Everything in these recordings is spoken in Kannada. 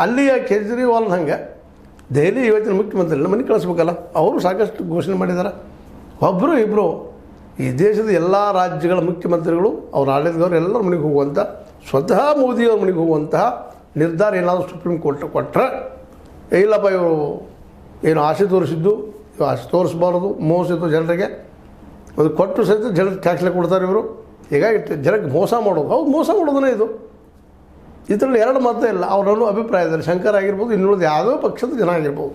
ಅಲ್ಲಿಯ ಕೇಜ್ರಿವಾಲ್ ಹಂಗೆ ದೆಹಲಿ ಇವತ್ತಿನ ಮುಖ್ಯಮಂತ್ರಿಗಳನ್ನ ಮನೆಗೆ ಕಳಿಸ್ಬೇಕಲ್ಲ. ಅವರು ಸಾಕಷ್ಟು ಘೋಷಣೆ ಮಾಡಿದ್ದಾರೆ. ಒಬ್ಬರು ಇಬ್ಬರು ಈ ದೇಶದ ಎಲ್ಲ ರಾಜ್ಯಗಳ ಮುಖ್ಯಮಂತ್ರಿಗಳು ಅವ್ರ ಆಡಳಿತದವರು ಎಲ್ಲರ ಮನೆಗೆ ಹೋಗುವಂಥ, ಸ್ವತಃ ಮೋದಿಯವ್ರ ಮನೆಗೆ ಹೋಗುವಂತಹ ನಿರ್ಧಾರ ಏನಾದರೂ ಸುಪ್ರೀಂ ಕೋರ್ಟ್ ಕೊಟ್ಟರೆ, ಇಲ್ಲಪ್ಪ ಇವರು ಏನು ಆಸೆ ತೋರಿಸಿದ್ದು ಇವು ಆಸೆ ತೋರಿಸ್ಬಾರ್ದು, ಮೋಸಿದ್ದು ಜನರಿಗೆ ಅದು ಕೊಟ್ಟು ಸಹಿತ ಜನರಿಗೆ ಟ್ಯಾಕ್ಸ್ಲೆ ಕೊಡ್ತಾರೆ ಇವರು. ಹೀಗಾಗಿ ಜನಕ್ಕೆ ಮೋಸ ಮಾಡೋದು, ಹೌದು ಮೋಸ ಮಾಡೋದನ್ನೇ ಇದು. ಇದರಲ್ಲಿ ಎರಡು ಮಾತೇ ಇಲ್ಲ. ಅವರನ್ನು ಅಭಿಪ್ರಾಯದಲ್ಲಿ ಶಂಕರ್ ಆಗಿರ್ಬೋದು, ಇನ್ನುಳಿದ ಯಾವುದೋ ಪಕ್ಷದ ಜನ ಆಗಿರ್ಬೋದು,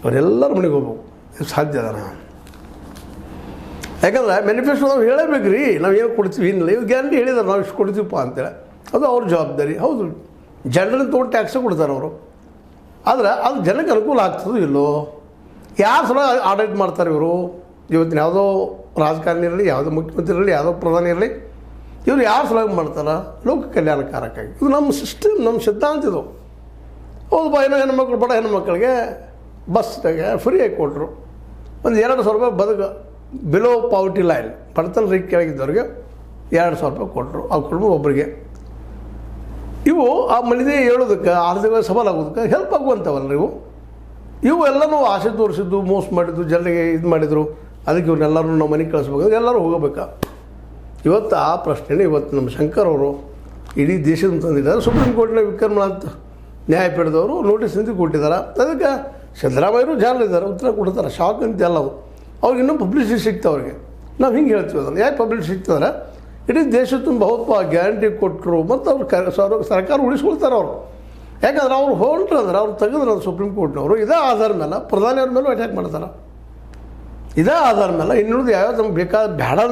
ಅವರೆಲ್ಲರ ಮನೆಗೆ ಹೋಗ್ಬೇಕು. ಇದು ಸಾಧ್ಯ ಅದನ. ಯಾಕಂದ್ರೆ ಮ್ಯಾನಿಫೆಸ್ಟೋದವ್ರು ಹೇಳಬೇಕು ರೀ, ನಾವು ಏನು ಕೊಡ್ತೀವಿ ಏನಿಲ್ಲ, ಇವು ಗ್ಯಾರಂಟಿ ಹೇಳಿದಾರೆ ನಾವು ಇಷ್ಟು ಕೊಡ್ತೀವಪ್ಪ ಅಂತೇಳಿ. ಅದು ಅವ್ರ ಜವಾಬ್ದಾರಿ. ಹೌದು, ಜನರನ್ನು ತೊಗೊಂಡು ಟ್ಯಾಕ್ಸೇ ಕೊಡ್ತಾರೆ ಅವರು. ಆದರೆ ಅದು ಜನಕ್ಕೆ ಅನುಕೂಲ ಆಗ್ತದೋ ಇಲ್ಲೋ, ಯಾರು ಸಲ ಆಡಳಿತ ಮಾಡ್ತಾರೆ ಇವರು. ಇವತ್ತಿನ ಯಾವುದೋ ರಾಜಕಾರಣಿ ಇರಲಿ, ಯಾವುದೋ ಮುಖ್ಯಮಂತ್ರಿ ಇರಲಿ, ಯಾವುದೋ ಪ್ರಧಾನಿ ಇರಲಿ, ಇವರು ಯಾರು ಸಲಹೆ ಮಾಡ್ತಾರೆ ಲೋಕ ಕಲ್ಯಾಣಕಾರಕ್ಕಾಗಿ. ಇದು ನಮ್ಮ ಸಿಸ್ಟಮ್, ನಮ್ಮ ಸಿದ್ಧಾಂತ ಇದು. ಹೌದು ಬಾ, ಏನೋ ಹೆಣ್ಮಕ್ಳು ಬಡ ಹೆಣ್ಮಕ್ಳಿಗೆ ಬಸ್ನಾಗೆ ಫ್ರೀಯಾಗಿ ಕೊಟ್ಟರು. ಒಂದು 2,000 ರೂಪಾಯಿ ಬದುಕು ಬಿಲೋ ಪಾವರ್ಟಿ ಲೈನ್, ಬಡತನ ರೇಖೆ ಕೆಳಗಿದ್ದವ್ರಿಗೆ 2,000 ರೂಪಾಯಿ ಕೊಟ್ಟರು. ಆ ಕುಟುಂಬ ಒಬ್ಬರಿಗೆ. ಇವು ಆ ಮನೆದೇ ಹೇಳೋದಕ್ಕೆ, ಆರ್ಥಿಕ ಸವಾಲಾಗೋದಕ್ಕೆ ಹೆಲ್ಪ್ ಆಗುವಂಥವಲ್ಲ ಇವು ಎಲ್ಲನೂ ಆಸೆ ತೋರಿಸಿದ್ದು, ಮೋಸ ಮಾಡಿದ್ದು, ಜನರಿಗೆ ಇದು ಮಾಡಿದರು. ಅದಕ್ಕೆ ಇವ್ರನ್ನೆಲ್ಲರೂ ನಾವು ಮನೆಗೆ ಕಳಿಸ್ಬೇಕಾದ್ರೆ ಎಲ್ಲರೂ ಹೋಗಬೇಕಾ? ಇವತ್ತು ಆ ಪ್ರಶ್ನೆನೇ ಇವತ್ತು ನಮ್ಮ ಶಂಕರ್ ಅವರು ಇಡೀ ದೇಶದ ತಂದಿದ್ದಾರೆ. ಸುಪ್ರೀಂ ಕೋರ್ಟ್ನ ವಿಕ್ರಮನಾಥ್ ನ್ಯಾಯಪೀಠದವರು ನೋಟಿಸ್ ನಿಂತು ಕೊಟ್ಟಿದ್ದಾರೆ. ಅದಕ್ಕೆ ಸಿದ್ದರಾಮಯ್ಯರು ಜಾಲಿದ್ದಾರೆ, ಉತ್ತರ ಕೊಡ್ತಾರೆ. ಶಾಕ್ ಅಂತ ಅಲ್ಲ ಅದು. ಅವ್ರಿಗೆ ಇನ್ನೂ ಪಬ್ಲಿಸಿಟಿ ಸಿಗ್ತವೆ ಅವ್ರಿಗೆ. ನಾವು ಹಿಂಗೆ ಹೇಳ್ತೀವಿ ಅದನ್ನು. ಯಾಕೆ ಪಬ್ಲಿಸಿಟಿ ಸಿಗ್ತದ್ರೆ, ಇಡೀ ದೇಶ ತುಂಬ ಬಹುತ್ವ ಗ್ಯಾರಂಟಿ ಕೊಟ್ಟರು ಮತ್ತು ಅವ್ರು ಸರ್ಕಾರ ಉಳಿಸ್ಕೊಳ್ತಾರೆ ಅವರು. ಯಾಕಂದ್ರೆ ಅವ್ರು ಹೊರಟ್ರು ಅಂದ್ರೆ, ಅವ್ರು ತೆಗೆದ್ರೆ ಅದು ಸುಪ್ರೀಂ ಕೋರ್ಟ್ನವರು ಇದೇ ಆಧಾರ ಮೇಲೆ ಪ್ರಧಾನಿಯವ್ರ ಮೇಲೂ ಅಟ್ಯಾಕ್ ಮಾಡ್ತಾರೆ. ಇದೇ ಆಧಾರ ಮೇಲೆ ಇನ್ನುಳಿದು ಯಾವ್ಯಾವ ನಮ್ಗೆ ಬೇಕಾದ ಬೇಡ ಅಂತ